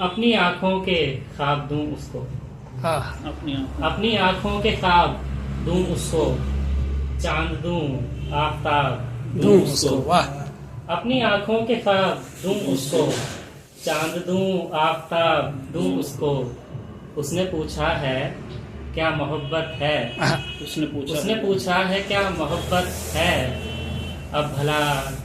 अपनी आंखों के ख्वाब दूं उसको, हाँ अपनी आंखों के ख्वाब दूं उसको, चांद दूं आफताब दूं उसको। वाह अपनी आंखों के ख्वाब दूं उसको, चांद दूं आफताब दूं उसको। उसने पूछा है क्या मोहब्बत है, उसने पूछा है क्या मोहब्बत है, अब भला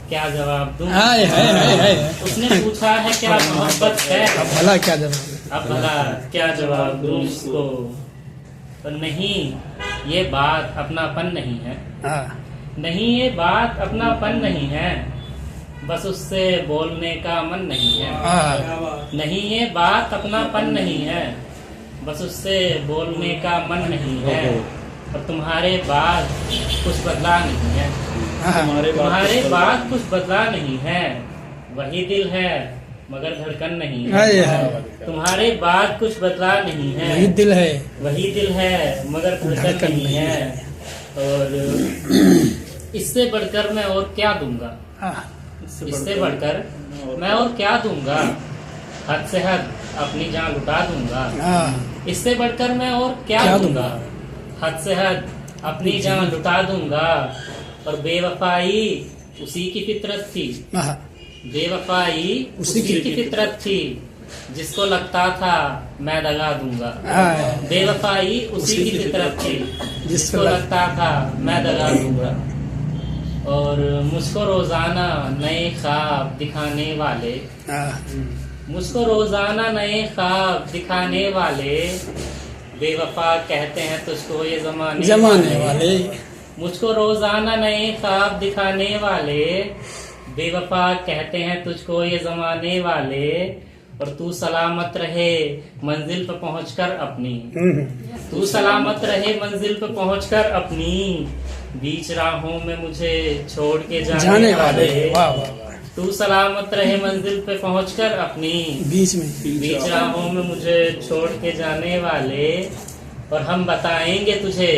क्या जवाब दूं। हाय हाय हाय हाय। उसने पूछा है क्या मोहब्बत है, अब भला क्या जवाब। अब भला क्या जवाब दूं उसको। तो नहीं ये बात अपनापन नहीं है, हाँ नहीं ये बात अपनापन नहीं है, बस उससे बोलने का मन नहीं है। हाँ नहीं ये बात अपनापन नहीं है, बस उससे बोलने का मन नहीं है। और तुम्हारे बाद कुछ बदला नहीं है, तुम्हारे बाद कुछ बदला नहीं है, वही दिल है मगर धड़कन नहीं हाय है। हाय। तुम्हारे बाद कुछ बदला नहीं है, वही दिल है वही दिल है मगर धड़कन नहीं है। और इससे बढ़कर मैं और क्या दूंगा, हाँ इससे बढ़कर मैं और क्या दूंगा, हद से हद अपनी जान लुटा दूंगा। हाँ इससे बढ़कर मैं और क्या दूंगा, हद से हद अपनी जान लुटा दूंगा। और बेवफाई उसी की फितरत थी, हाँ बेवफाई उसी की फितरत थी, जिसको लगता था मैं दगा दूंगा। हाँ। बेवफाई उसी की फितरत थी, जिसको लगता था मैं दगा दूंगा। और मुझको रोजाना नए ख्वाब दिखाने वाले, हाँ। मुझको रोजाना नए ख्वाब दिखाने वाले, बेवफा कहते हैं तुझको ये जमाने वाले। मुझको रोजाना नए ख्वाब दिखाने वाले, बेवफा कहते हैं तुझको ये जमाने वाले। और तू सलामत रहे मंजिल पे पहुंचकर अपनी, तू सलामत रहे मंजिल पे पहुंचकर अपनी, बीच राहों में मुझे छोड़ के जाने वाले। वाह वाह वाह। तू सलामत रहे मंजिल पे पहुंचकर अपनी, बीच राहों में मुझे छोड़ के जाने वाले। और हम बताएंगे तुझे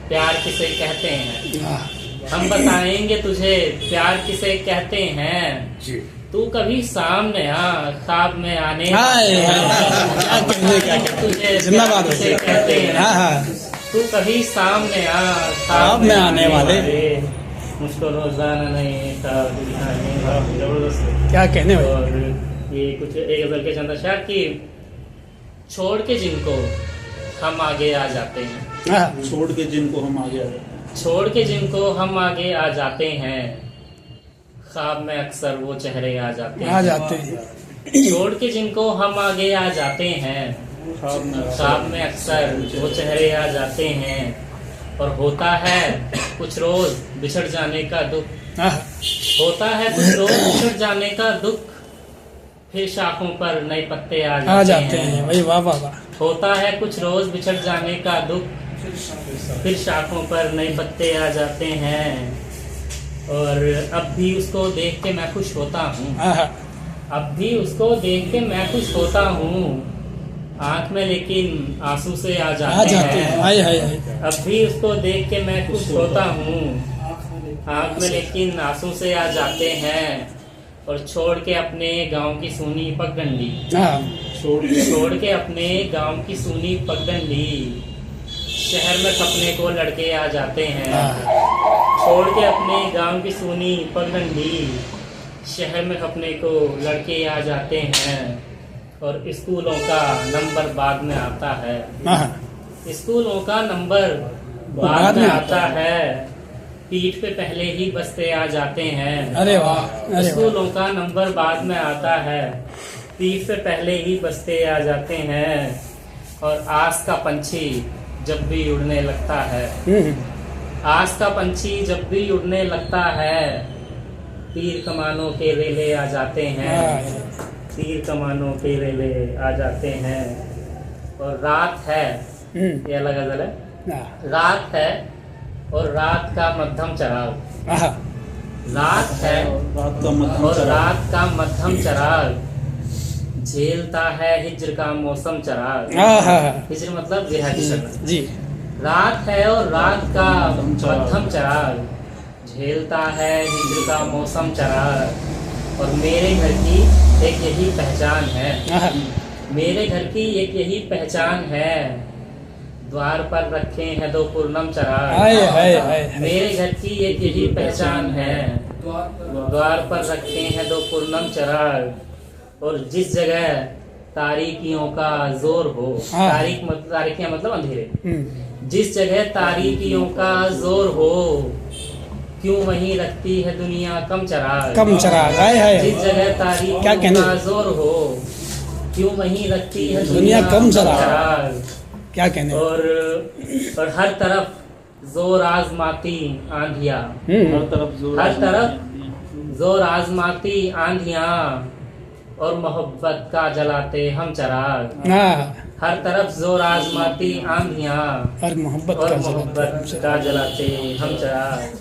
प्यार किसे कहते हैं, हम बताएंगे तुझे प्यार किसे कहते हैं। तू कभी सामने आ ख्वाब में आने, तुझे प्यार किसे कहते हैं। तू कभी सामने आ ख्वाब में आने वाले, मुझको रोजाना नए ख्वाब दिखाने वाले। जबरदस्त क्या कहने। और ये कुछ एक गजल के चंदा शाह की, छोड़ के जिनको हम आगे आ जाते हैं, छोड़ के जिनको हम आगे आ जाते हैं, छोड़ के जिनको हम आगे आ जाते हैं, ख्वाब में अक्सर वो चेहरे आ जाते हैं। छोड़ के जिनको हम आगे आ जाते हैं, ख्वाब में अक्सर वो चेहरे आ जाते हैं। और होता है कुछ रोज बिछड़ जाने का दुख, होता है कुछ रोज बिछड़ जाने का दुख, फिर शाखों पर नए पत्ते आ जाते हैं। वही वाह वाह वाह। होता है कुछ रोज बिछड़ जाने का दुख, फिर शाखों पर नए पत्ते आ जाते हैं। और अब भी उसको देख के मैं खुश होता हूँ, अब भी उसको देख के मैं खुश होता हूँ, आंख में लेकिन आंसू से आ जाते हैं। हाय हाय हाय। अब भी उसको देख के मैं खुश होता हूँ, आंख में लेकिन आंसू से आ जाते हैं। और छोड़ के अपने गांव की सूनी पगडंडी, छोड़ के अपने गांव की सूनी पगडंडी, शहर में खपने को लड़के आ जाते हैं। छोड़ के अपने गांव की सूनी पगडंडी, शहर में खपने को लड़के आ जाते हैं। और स्कूलों का नंबर बाद में आता है, स्कूलों का नंबर बाद में आता है, पीठ पे पहले ही बस्ते आ जाते हैं। अरे वाह। स्कूलों का नंबर बाद में आता है, पीठ पे पहले ही बस्ते आ जाते हैं। और आस का पंछी जब भी उड़ने लगता है, आस का पंछी जब भी उड़ने लगता है, तीर कमानों के रेले आ जाते हैं, तीर कमानों के रेले आ जाते हैं। और रात है, ये अलग गजल है, रात है और रात का मध्यम चराग, रात है और रात का मध्यम चराग, झेलता है हिज्र का मौसम चराग। हिज्र मतलब विरह की शरण जी। रात है और रात का मध्यम चराग, झेलता है हिज्र का मौसम चराग। और मेरे घर की एक यही पहचान है, मेरे घर की एक यही पहचान है, द्वार पर रखे हैं दो पूर्णम चराग। हाय हाय हाय हाय। मेरे घर की एक यही पहचान है, द्वार पर रखे हैं दो पूर्णम चराग। और जिस जगह तारीकियों का जोर हो, हाँ। तारीकियां मतलब अंधेरे, जिस जगह तारीकियों का जोर हो, क्यों वहीं रखती है दुनिया कम चराग। कम चराग, हाय हाय। जिस जगह क्या तारीकियों कहने? का जोर हो, क्यों वहीं रखती है दुनिया कम चराग। चराग। क्या कहने? और हर तरफ जोर आजमाती आंधियां, हर तरफ जोर हर तरफ जोर आजमाती आंधियां, और मोहब्बत का जलाते हम चराग। हाँ, हर तरफ जोर आजमाती आंधियां, और मोहब्बत और का जलाते मोहब्बत का जलाते हम चराग।